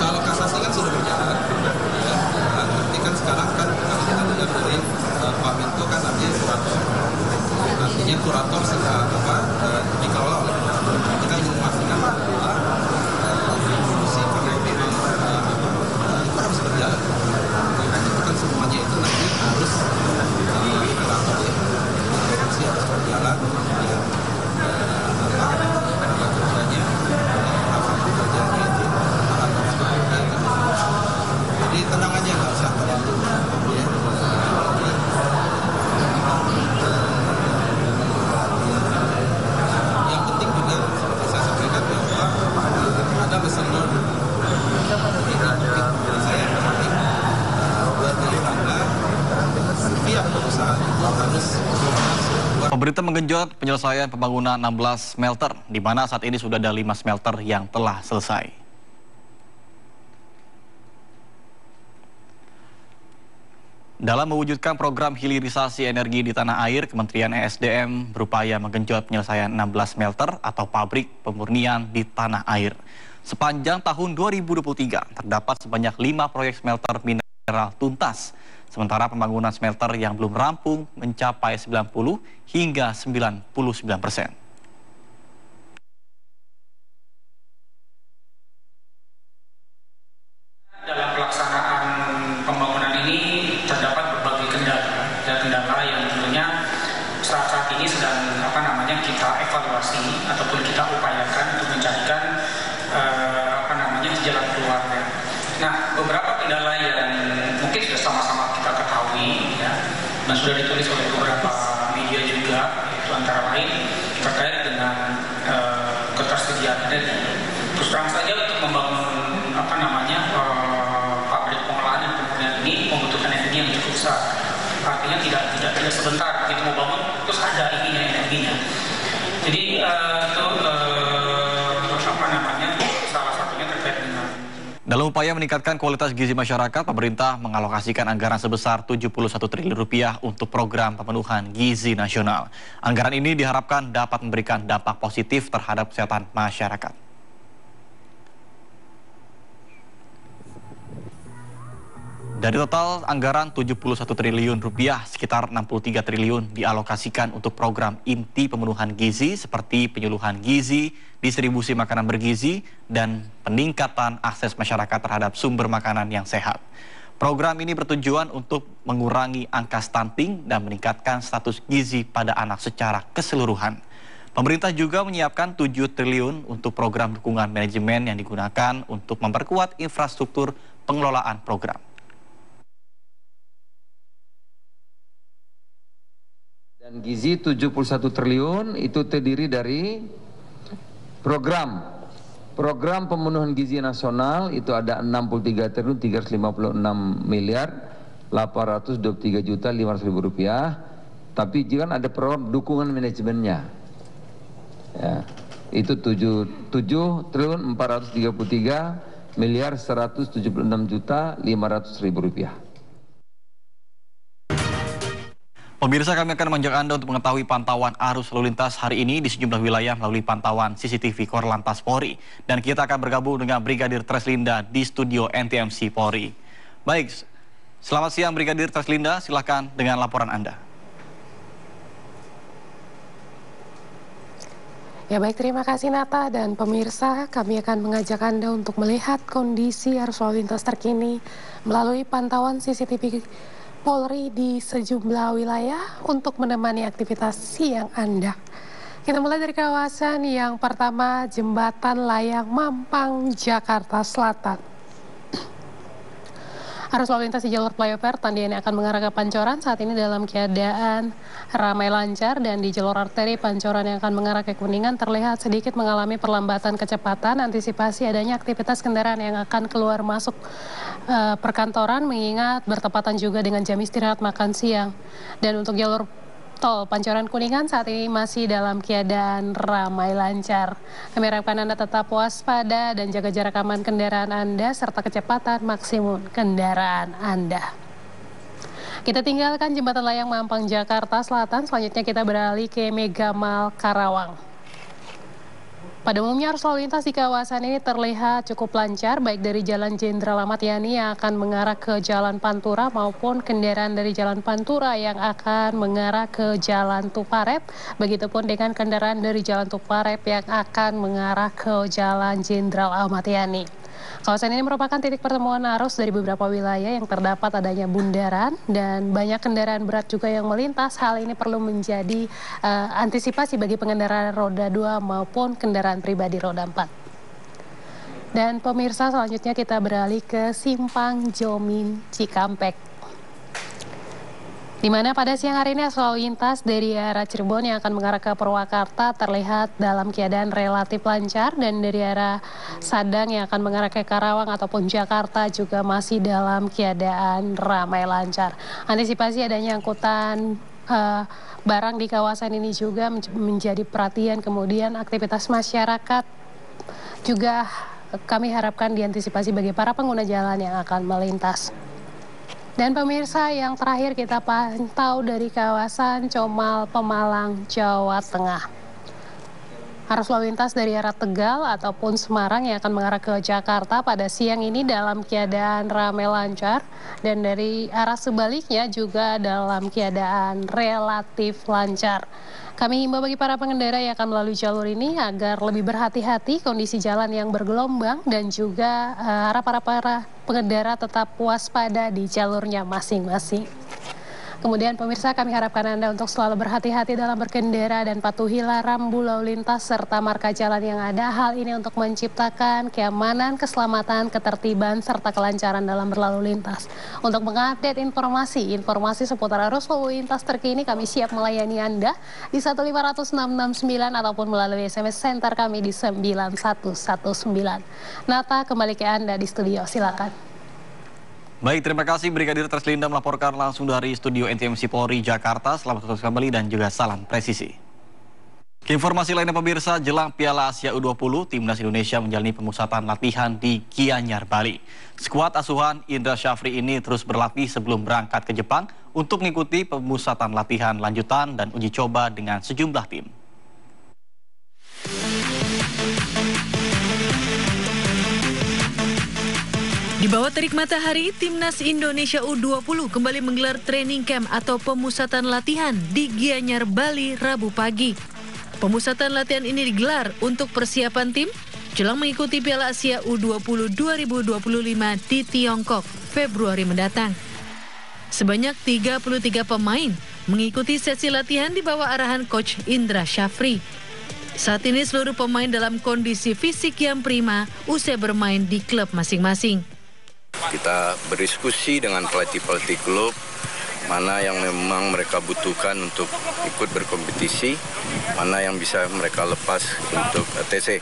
kalau kasasi kan sudah berjalan, nanti kan sekarang kan kalau kita dengar dari Pak Menko kan artinya kurator. Artinya kurator dikelola oleh kita ingin memastikan bahwa fungsi karena memang itu harus berjalan. Makanya itu kan semuanya itu nanti harus dikurator ya. Fungsi harus berjalan, kemudian kerjanya itu harus berjalan. Jadi tenang aja, nggak usah terlalu ya. Yang penting juga seperti saya sampaikan bahwa ada lesson learned. Jadi saya penting buat dari Anda setiap perusahaan itu harus
Pemerintah menggenjot penyelesaian pembangunan 16 smelter, di mana saat ini sudah ada 5 smelter yang telah selesai. Dalam mewujudkan program hilirisasi energi di tanah air, Kementerian ESDM berupaya menggenjot penyelesaian 16 smelter atau pabrik pemurnian di tanah air. Sepanjang tahun 2023, terdapat sebanyak 5 proyek smelter mineral tuntas. Sementara pembangunan smelter yang belum rampung mencapai 90 hingga 99%.
Dalam pelaksanaan pembangunan ini terdapat berbagai kendala yang tentunya saat ini sedang kita evaluasi ataupun kita upayakan untuk mencarikan jalan keluarnya. Nah, beberapa kendala yang mungkin sudah sama-sama kita ketahui ya, dan sudah ditulis oleh beberapa media juga, itu antara lain terkait dengan ketersediaan energi. Terus terang saja untuk membangun pabrik pengolahan dan pemurnian ini membutuhkan energi yang cukup besar. Artinya tidak sebentar kita mau bangun terus ada energinya. Jadi salah satunya terkait dengan.
Dalam upaya meningkatkan kualitas gizi masyarakat, pemerintah mengalokasikan anggaran sebesar 71 triliun rupiah untuk program pemenuhan gizi nasional. Anggaran ini diharapkan dapat memberikan dampak positif terhadap kesehatan masyarakat. Dari total anggaran 71 triliun rupiah, sekitar 63 triliun dialokasikan untuk program inti pemenuhan gizi seperti penyuluhan gizi, distribusi makanan bergizi, dan peningkatan akses masyarakat terhadap sumber makanan yang sehat. Program ini bertujuan untuk mengurangi angka stunting dan meningkatkan status gizi pada anak secara keseluruhan. Pemerintah juga menyiapkan 7 triliun untuk program dukungan manajemen yang digunakan untuk memperkuat infrastruktur pengelolaan program.
Gizi 71 triliun itu terdiri dari program pemenuhan gizi nasional itu ada 63 triliun 356 miliar 823 juta 500 ribu rupiah, tapi juga ada program dukungan manajemennya ya, itu 7 triliun 433 miliar 176 juta 500 ribu rupiah.
Pemirsa, kami akan mengajak Anda untuk mengetahui pantauan arus lalu lintas hari ini di sejumlah wilayah melalui pantauan CCTV Korlantas Polri. Dan kita akan bergabung dengan Brigadir Treslinda di studio NTMC Polri. Baik, selamat siang Brigadir Treslinda, silakan dengan laporan Anda.
Ya baik, terima kasih Nata dan pemirsa. Kami akan mengajak Anda untuk melihat kondisi arus lalu lintas terkini melalui pantauan CCTV Polri di sejumlah wilayah untuk menemani aktivitas siang Anda. Kita mulai dari kawasan yang pertama, Jembatan Layang Mampang, Jakarta Selatan. Arus lalu lintas di jalur flyover Tandiani akan mengarah ke Pancoran saat ini dalam keadaan ramai lancar, dan di jalur arteri Pancoran yang akan mengarah ke Kuningan terlihat sedikit mengalami perlambatan kecepatan antisipasi adanya aktivitas kendaraan yang akan keluar masuk perkantoran mengingat bertepatan juga dengan jam istirahat makan siang. Dan untuk jalur tol Pancoran Kuningan saat ini masih dalam keadaan ramai lancar. Kami harapkan Anda tetap waspada dan jaga jarak aman kendaraan Anda serta kecepatan maksimum kendaraan Anda. Kita tinggalkan Jembatan Layang Mampang Jakarta Selatan, selanjutnya kita beralih ke Mega Mall Karawang. Pada umumnya arus lalu lintas di kawasan ini terlihat cukup lancar, baik dari Jalan Jenderal Ahmad Yani yang akan mengarah ke Jalan Pantura maupun kendaraan dari Jalan Pantura yang akan mengarah ke Jalan Tuparep. Begitupun dengan kendaraan dari Jalan Tuparep yang akan mengarah ke Jalan Jenderal Ahmad Yani. Kawasan ini merupakan titik pertemuan arus dari beberapa wilayah yang terdapat adanya bundaran dan banyak kendaraan berat juga yang melintas. Hal ini perlu menjadi antisipasi bagi pengendara roda 2 maupun kendaraan pribadi roda 4. Dan pemirsa, selanjutnya kita beralih ke Simpang Jomin Cikampek, di mana pada siang hari ini arus lalu lintas dari arah Cirebon yang akan mengarah ke Purwakarta terlihat dalam keadaan relatif lancar, dan dari arah Sadang yang akan mengarah ke Karawang ataupun Jakarta juga masih dalam keadaan ramai lancar. Antisipasi adanya angkutan barang di kawasan ini juga menjadi perhatian, kemudian aktivitas masyarakat juga kami harapkan diantisipasi bagi para pengguna jalan yang akan melintas. Dan pemirsa, yang terakhir kita pantau dari kawasan Comal Pemalang, Jawa Tengah. Arus lalu lintas dari arah Tegal ataupun Semarang yang akan mengarah ke Jakarta pada siang ini dalam keadaan ramai lancar, dan dari arah sebaliknya juga dalam keadaan relatif lancar. Kami himbau bagi para pengendara yang akan melalui jalur ini agar lebih berhati-hati kondisi jalan yang bergelombang, dan juga harap para pengendara tetap waspada di jalurnya masing-masing. Kemudian pemirsa, kami harapkan Anda untuk selalu berhati-hati dalam berkendara dan patuhilah rambu lalu lintas serta marka jalan yang ada. Hal ini untuk menciptakan keamanan, keselamatan, ketertiban, serta kelancaran dalam berlalu lintas. Untuk mengupdate informasi seputar arus lalu lintas terkini, kami siap melayani Anda di 15169 ataupun melalui SMS center kami di 9119. Nata, kembali ke Anda di studio, silakan.
Baik, terima kasih Brigadir Treslinda melaporkan langsung dari studio NTMC Polri Jakarta. Selamat bertugas kembali dan juga salam presisi. Informasi lainnya pemirsa, jelang Piala Asia U20, Timnas Indonesia menjalani pemusatan latihan di Gianyar, Bali. Skuad asuhan Indra Syafri ini terus berlatih sebelum berangkat ke Jepang untuk mengikuti pemusatan latihan lanjutan dan uji coba dengan sejumlah tim.
Di bawah terik matahari, Timnas Indonesia U20 kembali menggelar training camp atau pemusatan latihan di Gianyar, Bali, Rabu pagi. Pemusatan latihan ini digelar untuk persiapan tim jelang mengikuti Piala Asia U20 2025 di Tiongkok Februari mendatang. Sebanyak 33 pemain mengikuti sesi latihan di bawah arahan Coach Indra Syafri. Saat ini seluruh pemain dalam kondisi fisik yang prima usai bermain di klub masing-masing.
Kita berdiskusi dengan pelatih-pelatih klub
mana yang memang mereka butuhkan untuk ikut berkompetisi, mana yang bisa mereka lepas untuk TC.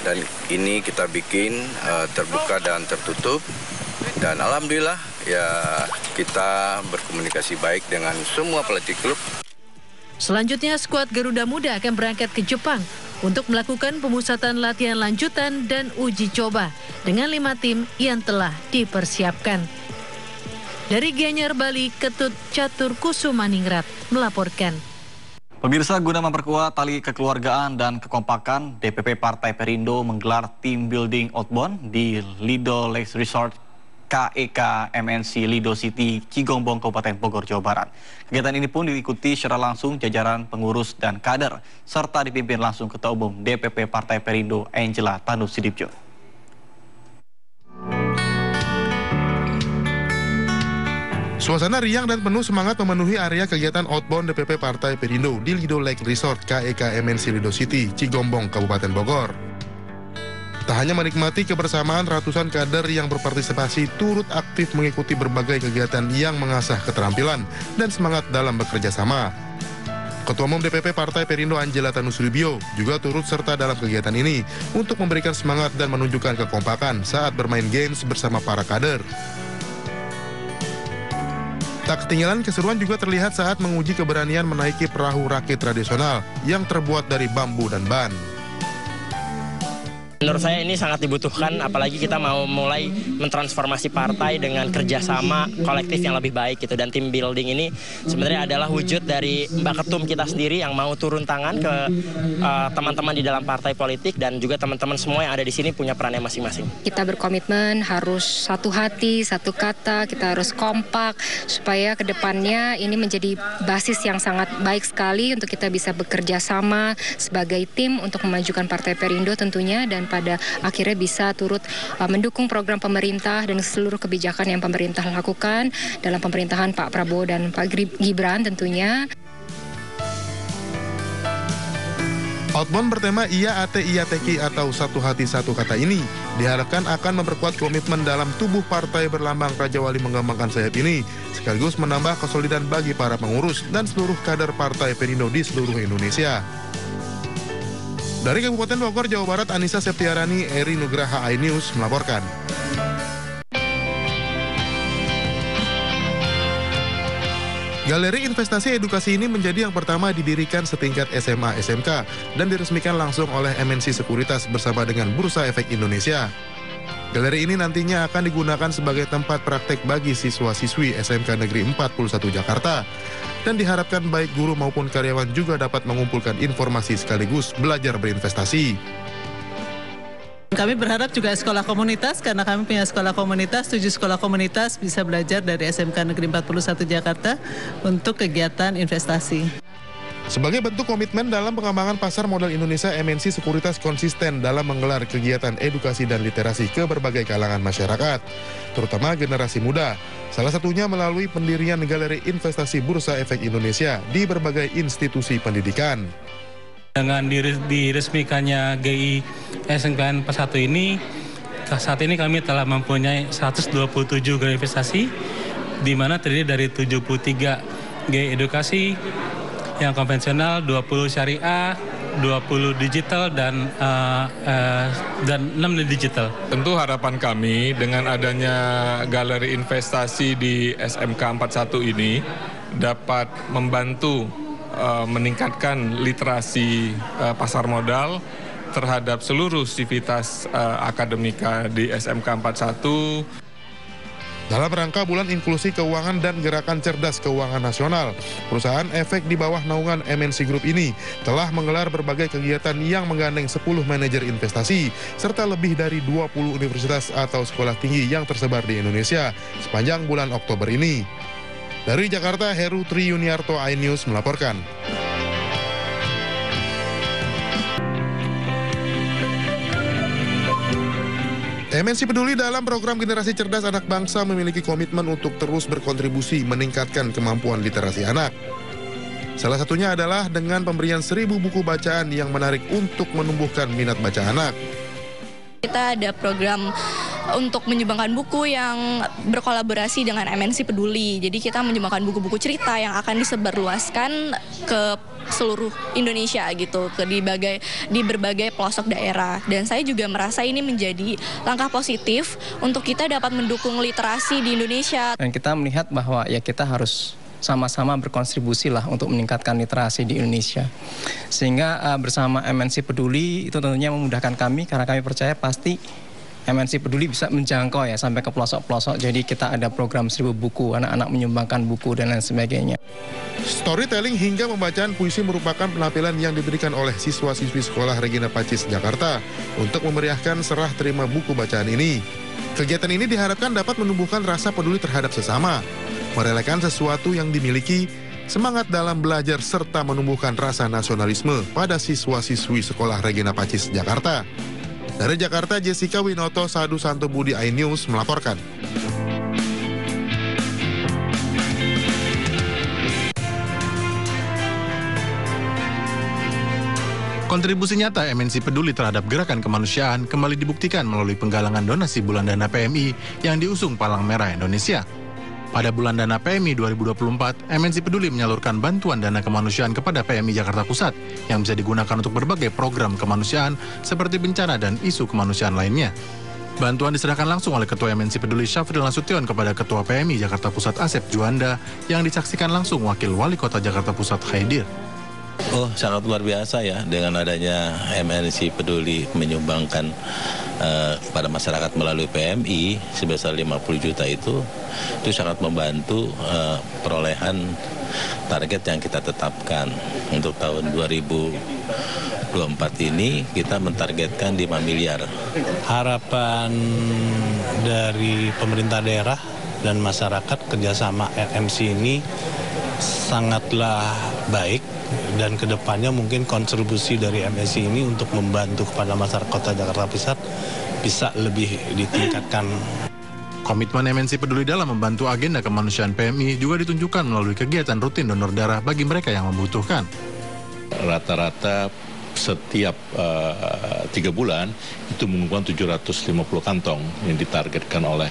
Dan ini kita bikin terbuka dan tertutup. Dan alhamdulillah ya kita berkomunikasi baik dengan semua pelatih klub.
Selanjutnya skuad Garuda Muda akan berangkat ke Jepang untuk melakukan pemusatan latihan lanjutan dan uji coba dengan 5 tim yang telah dipersiapkan. Dari Gianyar, Bali, Ketut Catur Kusumaningrat melaporkan.
Pemirsa, guna memperkuat tali kekeluargaan dan kekompakan, DPP Partai Perindo menggelar team building outbound di Lido Lakes Resort KEK MNC Lido City, Cigombong, Kabupaten Bogor, Jawa Barat. Kegiatan ini pun diikuti secara langsung jajaran pengurus dan kader, serta dipimpin langsung Ketua Umum DPP Partai Perindo, Angela Tanusudibjo.
Suasana riang dan penuh semangat memenuhi area kegiatan outbound DPP Partai Perindo di Lido Lake Resort KEK MNC Lido City, Cigombong, Kabupaten Bogor. Tak hanya menikmati kebersamaan, ratusan kader yang berpartisipasi turut aktif mengikuti berbagai kegiatan yang mengasah keterampilan dan semangat dalam bekerja sama. Ketua Umum DPP Partai Perindo Angela Tanusudibjo juga turut serta dalam kegiatan ini untuk memberikan semangat dan menunjukkan kekompakan saat bermain games bersama para kader. Tak ketinggalan keseruan juga terlihat saat menguji keberanian menaiki perahu rakit tradisional yang terbuat dari bambu dan ban.
Menurut saya ini sangat dibutuhkan, apalagi kita mau mulai mentransformasi partai dengan kerjasama kolektif yang lebih baik gitu. Dan tim building ini sebenarnya adalah wujud dari Mbak Ketum kita sendiri yang mau turun tangan ke teman-teman di dalam partai politik, dan juga teman-teman semua yang ada di sini punya perannya masing-masing.
Kita berkomitmen harus satu hati, satu kata, kita harus kompak supaya kedepannya ini menjadi basis yang sangat baik sekali untuk kita bisa bekerja sama sebagai tim untuk memajukan Partai Perindo tentunya, dan pada akhirnya bisa turut mendukung program pemerintah dan seluruh kebijakan yang pemerintah lakukan dalam pemerintahan Pak Prabowo dan Pak Gibran tentunya.
Outbound bertema Iya Ate Iya Teki atau Satu Hati Satu Kata ini diharapkan akan memperkuat komitmen dalam tubuh partai berlambang Raja Wali mengembangkan sayap ini, sekaligus menambah kesolidan bagi para pengurus dan seluruh kader Partai Perindo di seluruh Indonesia. Dari Kabupaten Bogor, Jawa Barat, Anissa Septiarani, Eri Nugraha, iNews melaporkan. Galeri investasi edukasi ini menjadi yang pertama didirikan setingkat SMA SMK dan diresmikan langsung oleh MNC Sekuritas bersama dengan Bursa Efek Indonesia. Galeri ini nantinya akan digunakan sebagai tempat praktek bagi siswa-siswi SMK Negeri 41 Jakarta. Dan diharapkan baik guru maupun karyawan juga dapat mengumpulkan informasi sekaligus belajar berinvestasi.
Kami berharap juga sekolah komunitas, karena kami punya sekolah komunitas, 7 sekolah komunitas bisa belajar dari SMK Negeri 41 Jakarta untuk kegiatan investasi.
Sebagai bentuk komitmen dalam pengembangan pasar modal Indonesia, MNC Sekuritas konsisten dalam menggelar kegiatan edukasi dan literasi ke berbagai kalangan masyarakat, terutama generasi muda. Salah satunya melalui pendirian Galeri Investasi Bursa Efek Indonesia di berbagai institusi pendidikan.
Dengan diresmikannya GI SMK 41 ini, saat ini kami telah mempunyai 127 galeri investasi, di mana terdiri dari 73 GI edukasi, yang konvensional, 20 syariah, 20 digital, dan 6 digital.
Tentu harapan kami dengan adanya galeri investasi di SMK 41 ini dapat membantu meningkatkan literasi pasar modal terhadap seluruh sivitas akademika di SMK 41.
Dalam rangka Bulan Inklusi Keuangan dan Gerakan Cerdas Keuangan Nasional, perusahaan efek di bawah naungan MNC Group ini telah menggelar berbagai kegiatan yang menggandeng 10 manajer investasi, serta lebih dari 20 universitas atau sekolah tinggi yang tersebar di Indonesia sepanjang bulan Oktober ini. Dari Jakarta, Heru Tri Yuniarto, iNews melaporkan. MNC peduli dalam program Generasi Cerdas Anak Bangsa memiliki komitmen untuk terus berkontribusi meningkatkan kemampuan literasi anak. Salah satunya adalah dengan pemberian 1000 buku bacaan yang menarik untuk menumbuhkan minat baca anak.
Kita ada program
untuk menyumbangkan buku yang berkolaborasi dengan MNC Peduli. Jadi kita menyumbangkan buku-buku cerita yang akan disebarluaskan ke seluruh Indonesia gitu, di berbagai pelosok daerah. Dan saya juga merasa ini menjadi langkah positif untuk kita dapat mendukung literasi di Indonesia.
Dan kita melihat bahwa ya kita harus sama-sama berkontribusi lah untuk meningkatkan literasi di Indonesia. Sehingga bersama MNC Peduli itu tentunya memudahkan kami, karena kami percaya pasti MNC Peduli bisa menjangkau ya sampai ke pelosok-pelosok. Jadi kita ada program 1000 buku, anak-anak menyumbangkan buku dan lain sebagainya.
Storytelling hingga pembacaan puisi merupakan penampilan yang diberikan oleh siswa-siswi Sekolah Regina Pacis, Jakarta untuk memeriahkan serah terima buku bacaan ini. Kegiatan ini diharapkan dapat menumbuhkan rasa peduli terhadap sesama, merelakan sesuatu yang dimiliki, semangat dalam belajar, serta menumbuhkan rasa nasionalisme pada siswa-siswi Sekolah Regina Pacis, Jakarta. Dari Jakarta, Jessica Winoto, Sadu Santo Budi, iNews melaporkan. Kontribusi nyata MNC Peduli terhadap gerakan kemanusiaan kembali dibuktikan melalui penggalangan donasi bulan dana PMI yang diusung Palang Merah Indonesia. Pada bulan dana PMI 2024, MNC Peduli menyalurkan bantuan dana kemanusiaan kepada PMI Jakarta Pusat yang bisa digunakan untuk berbagai program kemanusiaan seperti bencana dan isu kemanusiaan lainnya. Bantuan diserahkan langsung oleh Ketua MNC Peduli Syafril Nasution kepada Ketua PMI Jakarta Pusat Asep Juanda yang disaksikan langsung Wakil Wali Kota Jakarta Pusat Haidir.
Oh, sangat luar biasa ya dengan adanya MNC Peduli menyumbangkan kepada masyarakat melalui PMI sebesar 50 juta itu sangat membantu perolehan target yang kita tetapkan. Untuk tahun 2024 ini kita mentargetkan 5 miliar.
Harapan dari pemerintah daerah dan masyarakat kerjasama MNC ini sangatlah baik, dan kedepannya mungkin kontribusi dari MNC ini untuk membantu kepada masyarakat Kota Jakarta Pusat bisa lebih ditingkatkan.
Komitmen MNC Peduli dalam membantu agenda kemanusiaan PMI juga ditunjukkan melalui kegiatan rutin donor darah bagi mereka yang membutuhkan.
Rata-rata setiap 3 bulan itu mengumpulkan 750 kantong yang ditargetkan oleh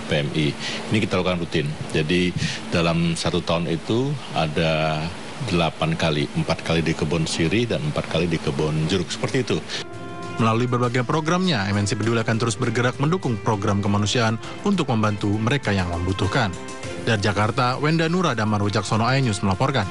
PMI. Ini kita lakukan rutin. Jadi dalam 1 tahun itu ada 8 kali, 4 kali di Kebon Siri dan 4 kali di Kebon Jeruk, seperti itu.
Melalui berbagai programnya, MNC Peduli akan terus bergerak mendukung program kemanusiaan untuk membantu mereka yang membutuhkan. Dari Jakarta, Wenda Nura Damar Wicaksono, iNews melaporkan.